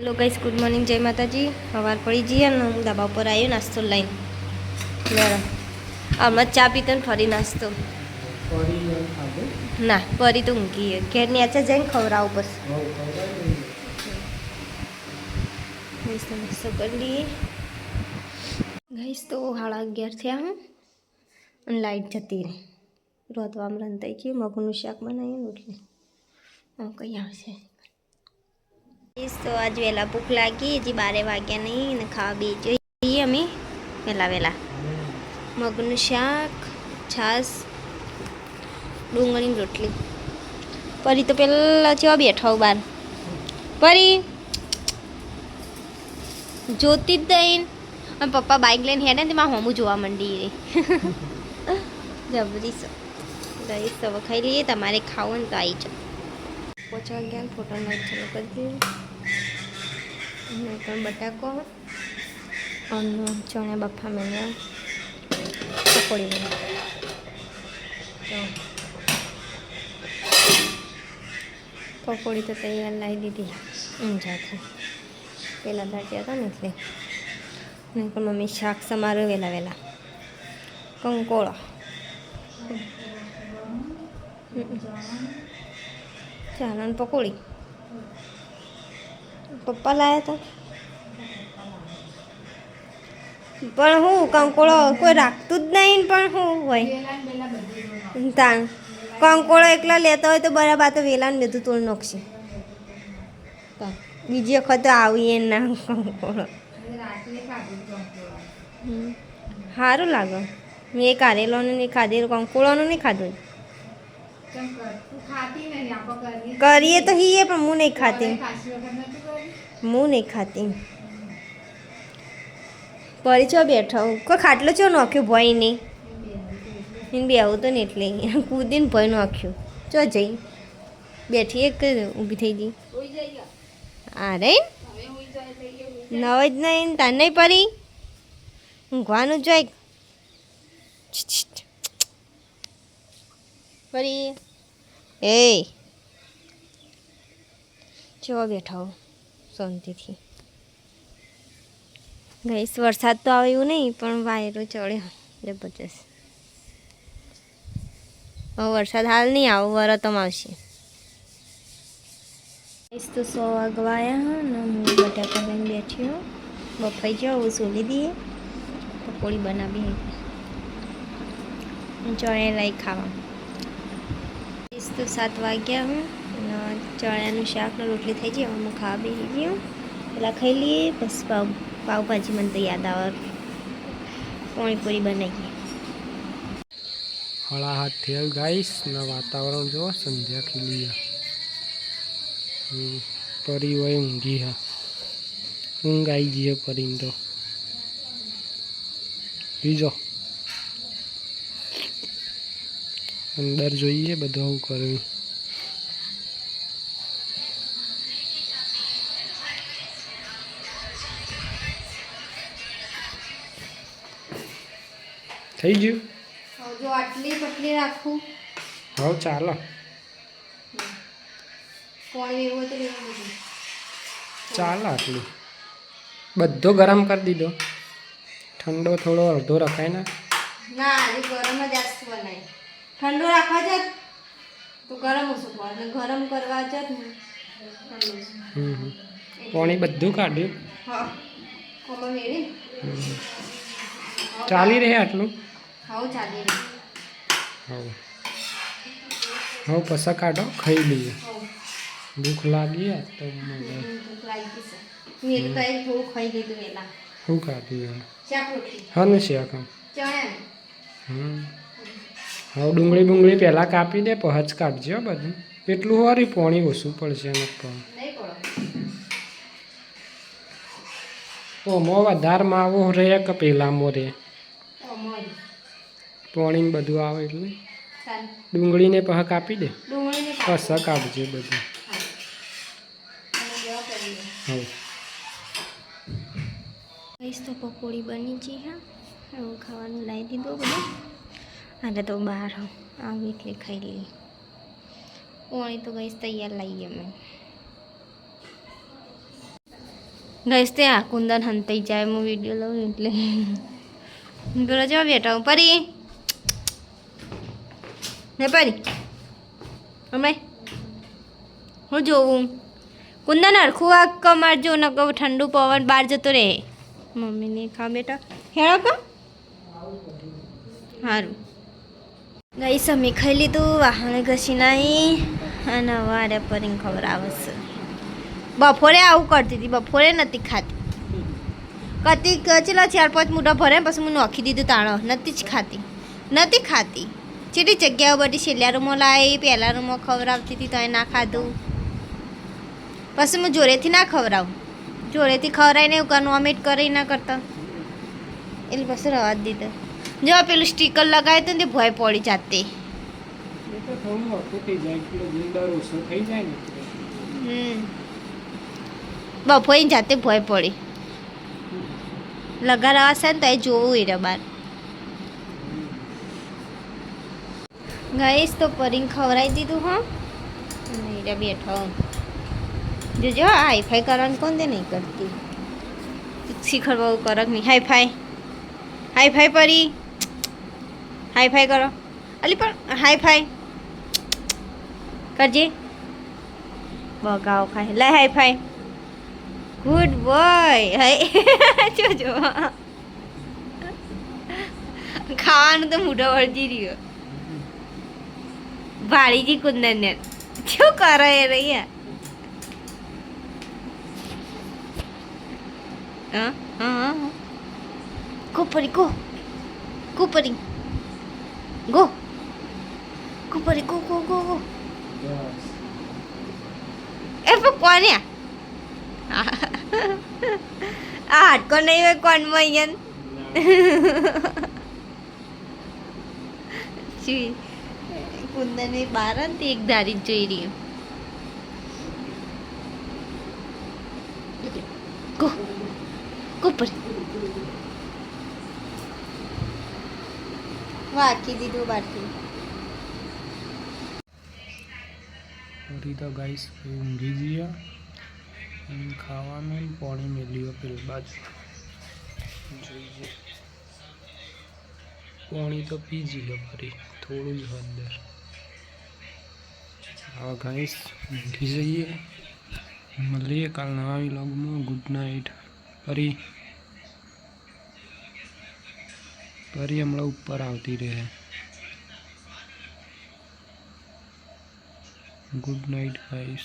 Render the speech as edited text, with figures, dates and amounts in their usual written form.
Hello guys, good morning, જય માતાજી। સવાર પડી જઈએ ને હું ધાબા પર આવ્યો નાસ્તો લઈને મેડમ આમાં ચા પીતો ને ફરી નાસ્તો ના ફરી તો ઊંઘી ઘેર નેચે જઈને ખવડાવું બસ નાસ્તો કરી લઈએ ગાઈસ। તો 11:30 થયા હું અને લાઈટ જતી રહી રોતવામાં રંધાઈ ગયું મગનું શાક બનાવ્યું એટલે કંઈ આવશે तो आज वेला भूख लगी हजी 12 वाग्या नहीं ने खावा बी જોઈએ અમે वेला मगनु शाक छास डूंगळी रोटली। परी तो पेला चेवा बैठा हो बार परी जोती ज दईन और पप्पा बाइक लઈને હેડે ને માં હોમું જોવા મંડી રે જબરી સો ગઈ તો ખાઈ લઈએ તમારે ખાવું ને તો આવી જાઓ પોચા ગયા ફોટો લાઈક ચાલુ કરી દીધું પણ બટાકો અને ચણા બફા મેળ્યા પકોડી બની પકોડી તો તૈયાર લાવી દીધી ઊંઝાથી પહેલાં દાટ્યા હતા ને એટલે નહીં પણ મમ્મી શાક સમારો વહેલા કંકોળો ચાલો પકોડી પપ્પા લાવ્યા હતા પણ હું કંકોળો કોઈ રાખતું જ નહીં પણ શું હોય તાણ કંકોળો એકલા લેતા હોય તો બરાબર તો વેલાને બધું તોડ નાખશે બીજી વખત તો આવીએ ના કંકોળો સારું લાગે મેં કારેલોનું નહીં ખાધેલું કંકોળોનું નહીં ખાધું કરીએ તો હીએ પણ હું નહીં ખાતી પરી ચો બેઠો કોઈ ખાટલો ચો નાખ્યો ભય નહીં એને બે આવું તો ને એટલે કૂદીને ભય નાખ્યું ચો જઈ બેઠી એક ઊભી થઈ ગઈ અરે નવ જ નહીં તાર નહીં પરી ઊંઘવાનું જોઈ પરી એ ચો બેઠા હો શાંતિથી ગઈસ વરસાદ તો આવ્યું નહીં પણ વાયરો ચડ્યો જબરજસ્ત હવે વરસાદ હાલ નહીં આવો વરતમ આવશે ગઈસ તો 100 વાગવા આવ્યા ને હું બટાકા લઈને બેઠી હું બફાઈ જાઓ હવે સોલી દઈએ પકોડી બનાવી ચણે લઈ ખાવા ગઈસ તો 7 વાગ્યા હું ચણાનું શાક ને રોટલી થઈ જાય હું ખાવા બેસી ગયું પેલા ખાઈ લઈએ બસ પાવભાજી મને તો યાદ આવે પાણીપુરી બનાવીએ 7:30 થયા ગાઈસ ને વાતાવરણ જો સંધ્યા ખીલી પરી હોય ઊંઘી હા ઊંઘ આવી જઈએ પરીને તો બીજો અંદર જોઈએ બધું આવું કર્યું થઈ ગયું જો આટલી પટલી રાખું હા ચાલો પાણી એવું તો ચાલો આટલું બધો ગરમ કરી દીધો ઠંડો થોડો અડધો રખાય ને ના આજે ગરમ જ આસ્ત બનાય ઠંડો રાખવા જ તો ગરમ ઓછું પડે ગરમ કરવા જ ને પાણી બધું કાઢ્યું હા કોમા મેરી ચાલી રહે આટલું હાઉ ચાલી રહે હવે પસા કાઢો ખાઈ લઈએ ભૂખ લાગી તો ભૂખ લાગી છે મેં તો એક થોડું ખાઈ લીધું વેલા શું ખાધું શાક રોટલી હા ને શાક ચણા હવે ડુંગળી પહેલાં કાપી દે પહચ કાઢજો બધું એટલું સારું પાણી ઓછું પડશે એમ ઓમાં વધારે માવો રહે કે પેલામાં રહે પાણી બધું આવે એટલે ડુંગળીને પહ કાપી દે પસ કાઢજે બધું હવે ગઈસ તો પકોડી બની ગઈ હા હવે ખાવાનું લાવી દીધું બધું અને તો બહાર આવી એટલે ખાઈ લઈએ પાણી તો ગઈસ તૈયાર લાવીએ અમે ગઈશ તે આ કુંદન હંતાઈ જાય હું વિડીયો લઉં એટલે પેલો જવા બેઠા હું પરી ને પરી હમણાં હું જોઉં કુંદન હરખું આ કમાર જો ન કહું ઠંડુ પવન બહાર જતો રહે મમ્મીને ખા બેટા હેળો કો સારું ગઈ સમી ખાઈ લીધું વાહણે ઘસી નાઈ અને વારે પરીને ખબર આવશે બપોરે આવું કરતી હતી બપોરે નથી ખાતી કતી ચેલા 4-5 મોટા ભરે પછી હું નોખી દીધું તાણો નથી ખાતી ચેટી જગ્યાઓ બધી છેલ્લા રૂમમાં લાવી પહેલા રૂમમાં ખવડાવતી હતી તો એ ના ખાધું પછી હું જોરેથી ના ખવડાવું જોરેથી ખવડાવીને એવું કરવાનું અમિટ કરી ના કરતા એટલે પછી રવા જ દીધો જો પેલું સ્ટીકર લગાવ્યું હતું ને તે ભય પડી જાતે બપોરે જાતે ભય પડી લગાડવા ને તો એ જોવું એ બાર ગઈશ તો પરીને ખવડાવી દીધું હા અને એ બેઠો જોજો હાઈફાઈ કરવાનું કોણ દે નહીં કરતી શીખર બહુ કરક નહીં હાઈફાઈ પરી હાઈફાઈ કરો અલી પણ હાઈફાઈ કરજે બગાવ ખાય લે હાઈફાઈ ગુડ બોય હાય જોજો ખાવાનું તો મોઢો વળજી રહ્યો ભાળીજી કુંદન શું કરે એ રહ્યા Go, Puri, go. Go, Puri. Go. Go, Puri, go. Yes. Apa kau ni? Kau ni kau main. Cuy, Kundan ni baran ti ek dari cuy dia. Go, Puri. વાકી દીધું બાકી પૂરી તો ગાઈસ ઊંઘી ગયા ખાવાનું પાણી મેલ્યું પેલી બાજુ જોઈએ પાણી તો પી જઈએ ફરી થોડું જ અંદર હવે ગાઈસ ઊંઘી જઈએ મળીએ કાલ નવા વ્લોગમાં ગુડ નાઇટ ફરી હમણાં ઉપર આવતી રહે ગુડ નાઇટ ગાઈસ